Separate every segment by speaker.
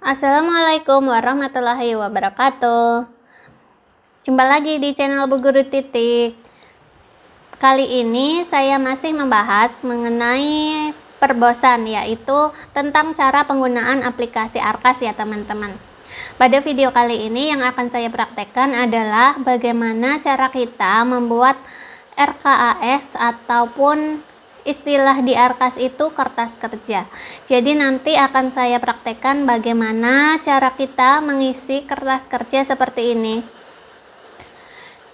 Speaker 1: Assalamualaikum warahmatullahi wabarakatuh. Jumpa lagi di channel Bu Guru Titik. Kali ini saya masih membahas mengenai perbosan, yaitu tentang cara penggunaan aplikasi Arkas ya teman-teman. Pada video kali ini yang akan saya praktekkan adalah bagaimana cara kita membuat RKAS ataupun istilah di Arkas itu kertas kerja. Jadi nanti akan saya praktekkan bagaimana cara kita mengisi kertas kerja seperti ini.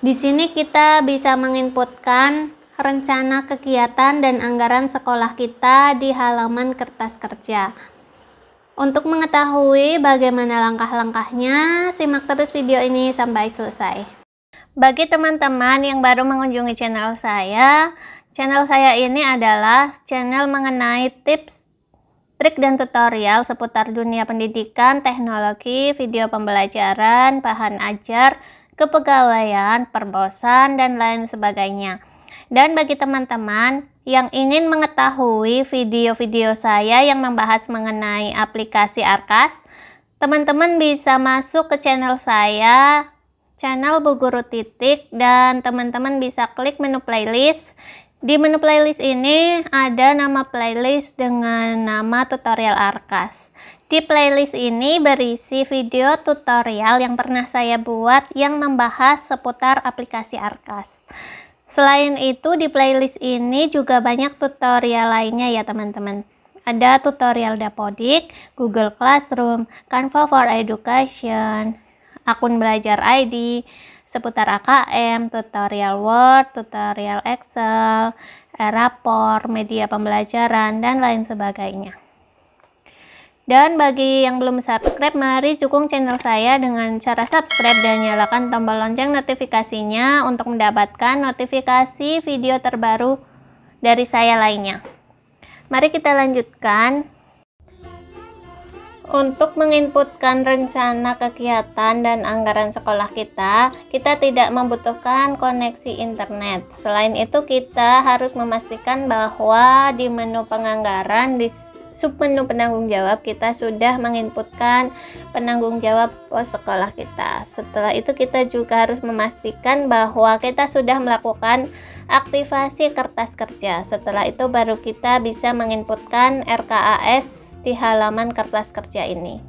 Speaker 1: Di sini kita bisa menginputkan rencana kegiatan dan anggaran sekolah kita di halaman kertas kerja. Untuk mengetahui bagaimana langkah-langkahnya, simak terus video ini sampai selesai. Bagi teman-teman yang baru mengunjungi channel saya ini adalah channel mengenai tips, trik, dan tutorial seputar dunia pendidikan, teknologi, video pembelajaran, bahan ajar, kepegawaian, perbosan, dan lain sebagainya. Dan bagi teman-teman yang ingin mengetahui video-video saya yang membahas mengenai aplikasi Arkas, teman-teman bisa masuk ke channel saya, channel Bu Guru Titik, dan teman-teman bisa klik menu playlist. Di menu playlist ini ada nama playlist dengan nama tutorial Arkas. Di playlist ini berisi video tutorial yang pernah saya buat yang membahas seputar aplikasi Arkas. Selain itu, di playlist ini juga banyak tutorial lainnya ya teman-teman. Ada tutorial Dapodik, Google Classroom, Canva for Education, akun belajar ID, seputar AKM, tutorial Word, tutorial Excel, rapor, media pembelajaran, dan lain sebagainya. Dan bagi yang belum subscribe, mari dukung channel saya dengan cara subscribe dan nyalakan tombol lonceng notifikasinya untuk mendapatkan notifikasi video terbaru dari saya lainnya. Mari kita lanjutkan. Untuk menginputkan rencana kegiatan dan anggaran sekolah kita tidak membutuhkan koneksi internet. Selain itu, kita harus memastikan bahwa di menu penganggaran, di submenu penanggung jawab, kita sudah menginputkan penanggung jawab pos sekolah kita. Setelah itu, kita juga harus memastikan bahwa kita sudah melakukan aktivasi kertas kerja. Setelah itu, baru kita bisa menginputkan RKAS di halaman kertas kerja ini.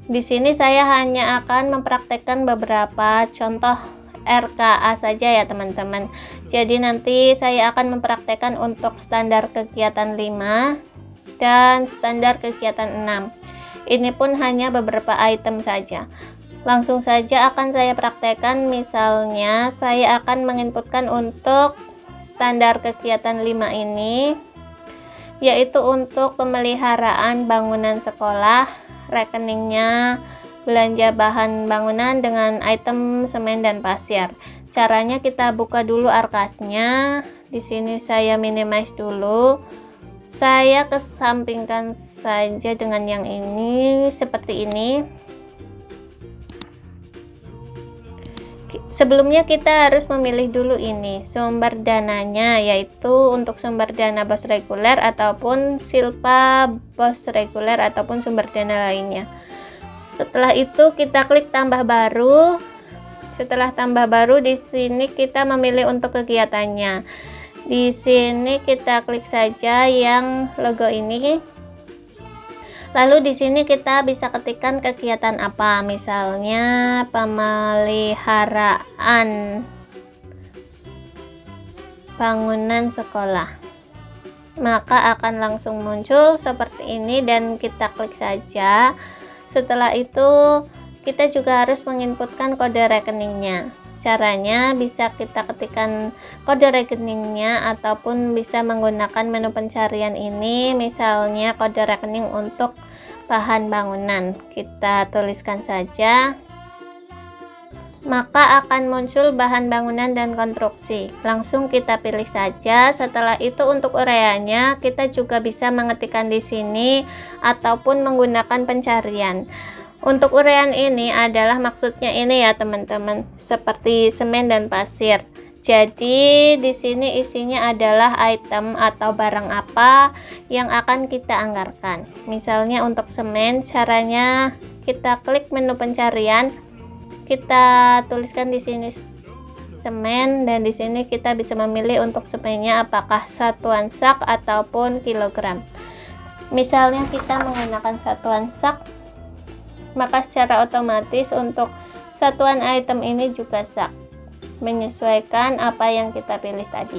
Speaker 1: Di sini saya hanya akan mempraktekkan beberapa contoh RKA saja ya teman-teman. Jadi nanti saya akan mempraktekkan untuk standar kegiatan 5 dan standar kegiatan 6. Ini pun hanya beberapa item saja. Langsung saja akan saya praktekkan. Misalnya saya akan menginputkan untuk standar kegiatan 5 ini, yaitu untuk pemeliharaan bangunan sekolah, rekeningnya, belanja bahan bangunan dengan item semen dan pasir. Caranya kita buka dulu Arkasnya. Di sini saya minimize dulu. Saya kesampingkan saja dengan yang ini seperti ini. Sebelumnya kita harus memilih dulu ini sumber dananya, yaitu untuk sumber dana BOS reguler ataupun silpa BOS reguler ataupun sumber dana lainnya. Setelah itu kita klik tambah baru. Setelah tambah baru, di sini kita memilih untuk kegiatannya. Di sini kita klik saja yang logo ini. Lalu di sini kita bisa ketikkan kegiatan apa, misalnya pemeliharaan bangunan sekolah. Maka akan langsung muncul seperti ini dan kita klik saja. Setelah itu kita juga harus menginputkan kode rekeningnya. Caranya bisa kita ketikkan kode rekeningnya ataupun bisa menggunakan menu pencarian ini, misalnya kode rekening untuk bahan bangunan. Kita tuliskan saja, maka akan muncul bahan bangunan dan konstruksi. Langsung kita pilih saja. Setelah itu untuk ureanya kita juga bisa mengetikkan di sini ataupun menggunakan pencarian. Untuk uraian ini adalah maksudnya ini ya teman-teman, seperti semen dan pasir. Jadi di sini isinya adalah item atau barang apa yang akan kita anggarkan. Misalnya untuk semen, caranya kita klik menu pencarian, kita tuliskan di sini semen, dan di sini kita bisa memilih untuk semennya apakah satuan sak ataupun kilogram. Misalnya kita menggunakan satuan sak, maka secara otomatis untuk satuan item ini juga sak, menyesuaikan apa yang kita pilih tadi.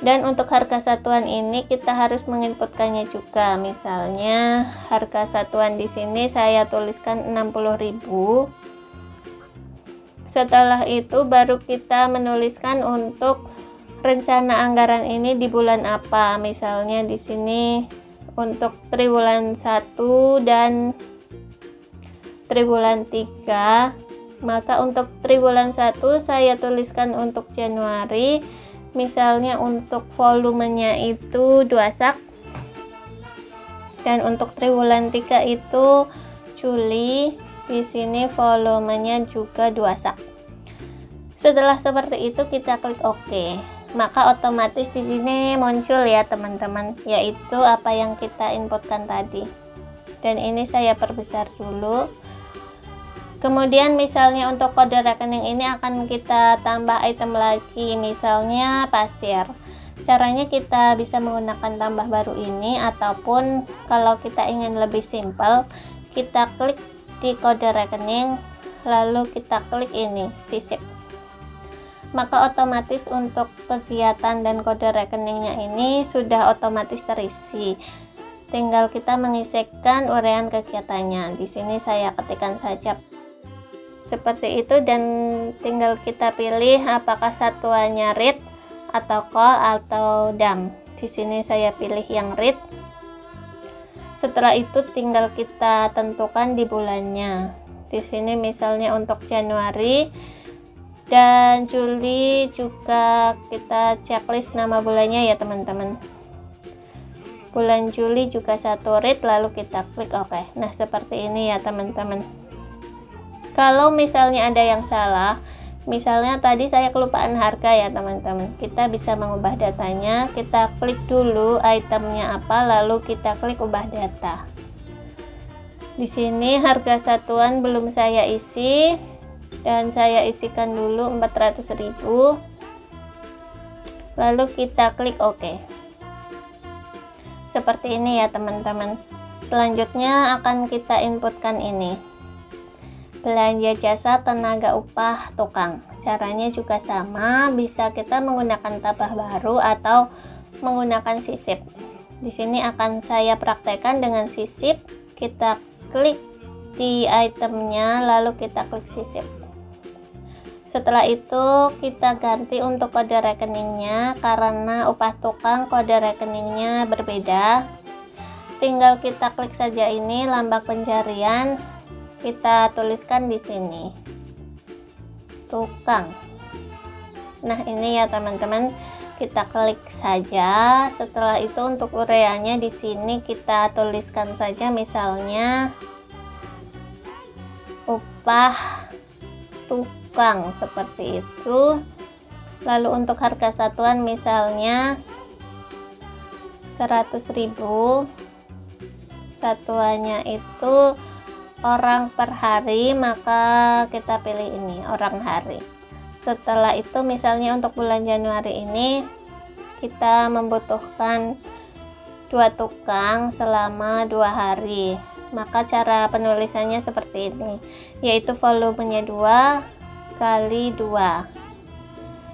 Speaker 1: Dan untuk harga satuan ini kita harus menginputkannya juga. Misalnya harga satuan di sini saya tuliskan 60.000. Setelah itu baru kita menuliskan untuk rencana anggaran ini di bulan apa. Misalnya di sini untuk triwulan 1 dan triwulan 3. Maka untuk triwulan 1 saya tuliskan untuk Januari, misalnya untuk volumenya itu 2 sak, dan untuk triwulan 3 itu Juli, di sini volumenya juga 2 sak. Setelah seperti itu kita klik OK, maka otomatis di sini muncul ya teman-teman, yaitu apa yang kita inputkan tadi. Dan ini saya perbesar dulu. Kemudian misalnya untuk kode rekening ini akan kita tambah item lagi, misalnya pasir. Caranya kita bisa menggunakan tambah baru ini, ataupun kalau kita ingin lebih simpel, kita klik di kode rekening, lalu kita klik ini, sisip. Maka otomatis untuk kegiatan dan kode rekeningnya ini sudah otomatis terisi. Tinggal kita mengisikan uraian kegiatannya. Di sini saya ketikkan saja seperti itu, dan tinggal kita pilih apakah satuannya read atau call atau dam. Di sini saya pilih yang read. Setelah itu tinggal kita tentukan di bulannya. Di sini misalnya untuk Januari dan Juli juga kita checklist nama bulannya ya teman-teman. Bulan Juli juga satu read, lalu kita klik OK. Nah seperti ini ya teman-teman. Kalau misalnya ada yang salah, misalnya tadi saya kelupaan harga ya teman-teman, kita bisa mengubah datanya. Kita klik dulu itemnya apa, lalu kita klik ubah data. Di sini harga satuan belum saya isi, dan saya isikan dulu 400.000, lalu kita klik OK. Seperti ini ya teman-teman. Selanjutnya akan kita inputkan ini, belanja jasa tenaga upah tukang. Caranya juga sama, bisa kita menggunakan tambah baru atau menggunakan sisip. Di sini akan saya praktekkan dengan sisip. Kita klik di itemnya, lalu kita klik sisip. Setelah itu kita ganti untuk kode rekeningnya, karena upah tukang kode rekeningnya berbeda. Tinggal kita klik saja ini lambang pencarian, kita tuliskan di sini tukang. Nah ini ya teman-teman, kita klik saja. Setelah itu untuk uraiannya di sini kita tuliskan saja, misalnya upah tukang, seperti itu. Lalu untuk harga satuan misalnya 100.000, satuannya itu orang per hari, maka kita pilih ini orang hari. Setelah itu misalnya untuk bulan Januari ini kita membutuhkan 2 tukang selama 2 hari, maka cara penulisannya seperti ini, yaitu volumenya 2 kali 2,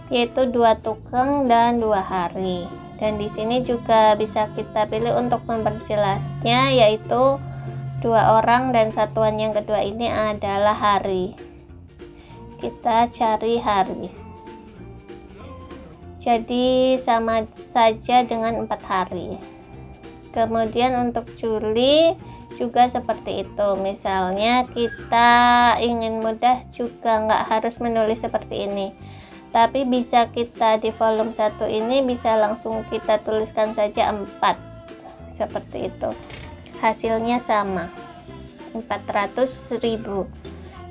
Speaker 1: yaitu 2 tukang dan 2 hari. Dan di sini juga bisa kita pilih untuk memperjelasnya, yaitu 2 orang dan satuan yang kedua ini adalah hari. Kita cari hari. Jadi sama saja dengan 4 hari. Kemudian untuk Juli juga seperti itu. Misalnya kita ingin mudah juga nggak harus menulis seperti ini, tapi bisa kita di volume 1 ini bisa langsung kita tuliskan saja 4, seperti itu. Hasilnya sama, 400.000.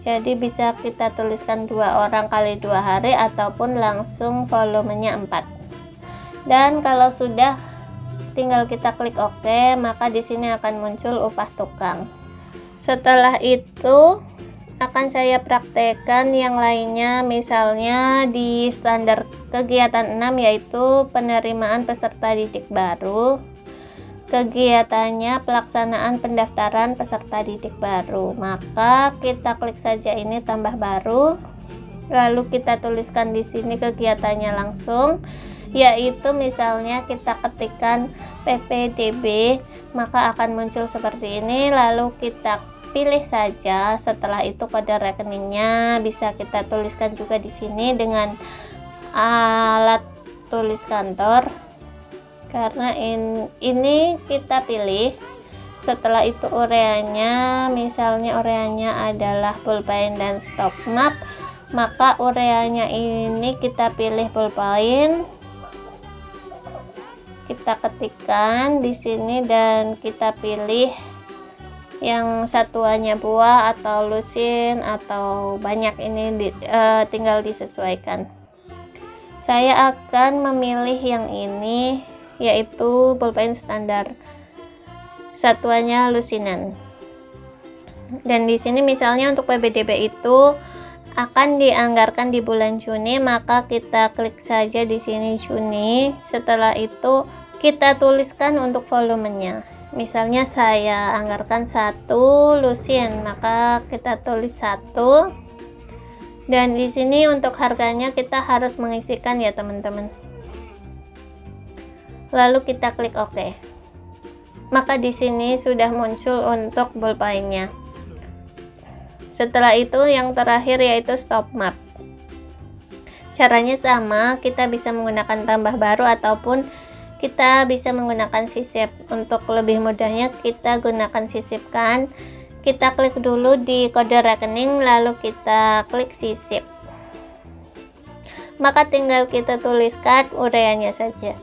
Speaker 1: Jadi bisa kita tuliskan 2 orang kali 2 hari ataupun langsung volumenya 4. Dan kalau sudah, tinggal kita klik OK, maka di sini akan muncul upah tukang. Setelah itu akan saya praktekkan yang lainnya, misalnya di standar kegiatan 6 yaitu penerimaan peserta didik baru. Kegiatannya pelaksanaan pendaftaran peserta didik baru. Maka kita klik saja ini tambah baru. Lalu kita tuliskan di sini kegiatannya langsung, yaitu misalnya kita ketikkan PPDB, maka akan muncul seperti ini. Lalu kita pilih saja. Setelah itu kode rekeningnya bisa kita tuliskan juga di sini dengan alat tulis kantor. Karena ini kita pilih. Setelah itu ureanya, misalnya ureanya adalah pulpen dan stop map, maka ureanya ini kita pilih pulpen, kita ketikkan di sini dan kita pilih yang satuannya buah atau lusin atau banyak, ini tinggal disesuaikan. Saya akan memilih yang ini, yaitu pulpen standar, satuannya lusinan. Dan di sini misalnya untuk PPDB itu akan dianggarkan di bulan Juni, maka kita klik saja di sini Juni. Setelah itu kita tuliskan untuk volumenya. Misalnya saya anggarkan 1 lusin, maka kita tulis 1. Dan di sini untuk harganya kita harus mengisikan ya teman-teman. Lalu kita klik OK. Maka di sini sudah muncul untuk pulpennya. Setelah itu yang terakhir yaitu stop map. Caranya sama, kita bisa menggunakan tambah baru ataupun kita bisa menggunakan sisip. Untuk lebih mudahnya kita gunakan sisipkan. Kita klik dulu di kode rekening, lalu kita klik sisip. Maka tinggal kita tuliskan ureanya saja.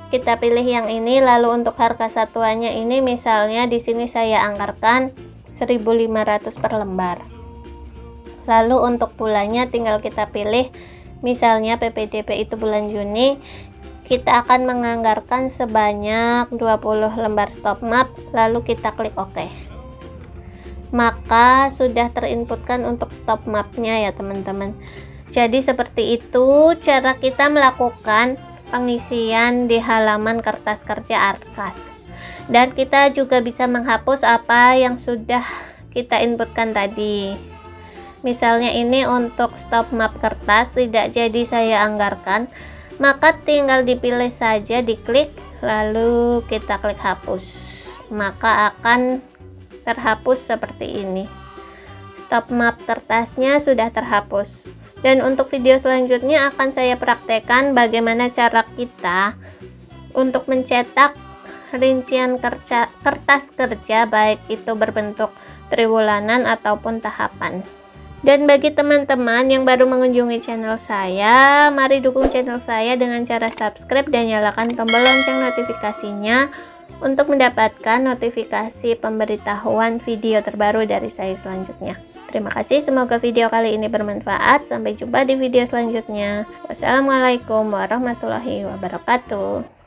Speaker 1: Kita pilih yang ini, lalu untuk harga satuannya ini misalnya di sini saya anggarkan 1.500 per lembar. Lalu untuk bulannya tinggal kita pilih, misalnya PPDB itu bulan Juni, kita akan menganggarkan sebanyak 20 lembar stop map, lalu kita klik OK. Maka sudah terinputkan untuk stop mapnya ya teman-teman. Jadi seperti itu cara kita melakukan pengisian di halaman kertas kerja Arkas. Dan kita juga bisa menghapus apa yang sudah kita inputkan tadi. Misalnya ini untuk stop map kertas tidak jadi saya anggarkan, maka tinggal dipilih saja, diklik, lalu kita klik hapus. Maka akan terhapus seperti ini. Stop map kertasnya sudah terhapus. Dan untuk video selanjutnya akan saya praktekkan bagaimana cara kita untuk mencetak rincian kertas kerja, baik itu berbentuk triwulanan ataupun tahapan. Dan bagi teman-teman yang baru mengunjungi channel saya, mari dukung channel saya dengan cara subscribe dan nyalakan tombol lonceng notifikasinya untuk mendapatkan notifikasi pemberitahuan video terbaru dari saya selanjutnya. Terima kasih, semoga video kali ini bermanfaat. Sampai jumpa di video selanjutnya. Wassalamualaikum warahmatullahi wabarakatuh.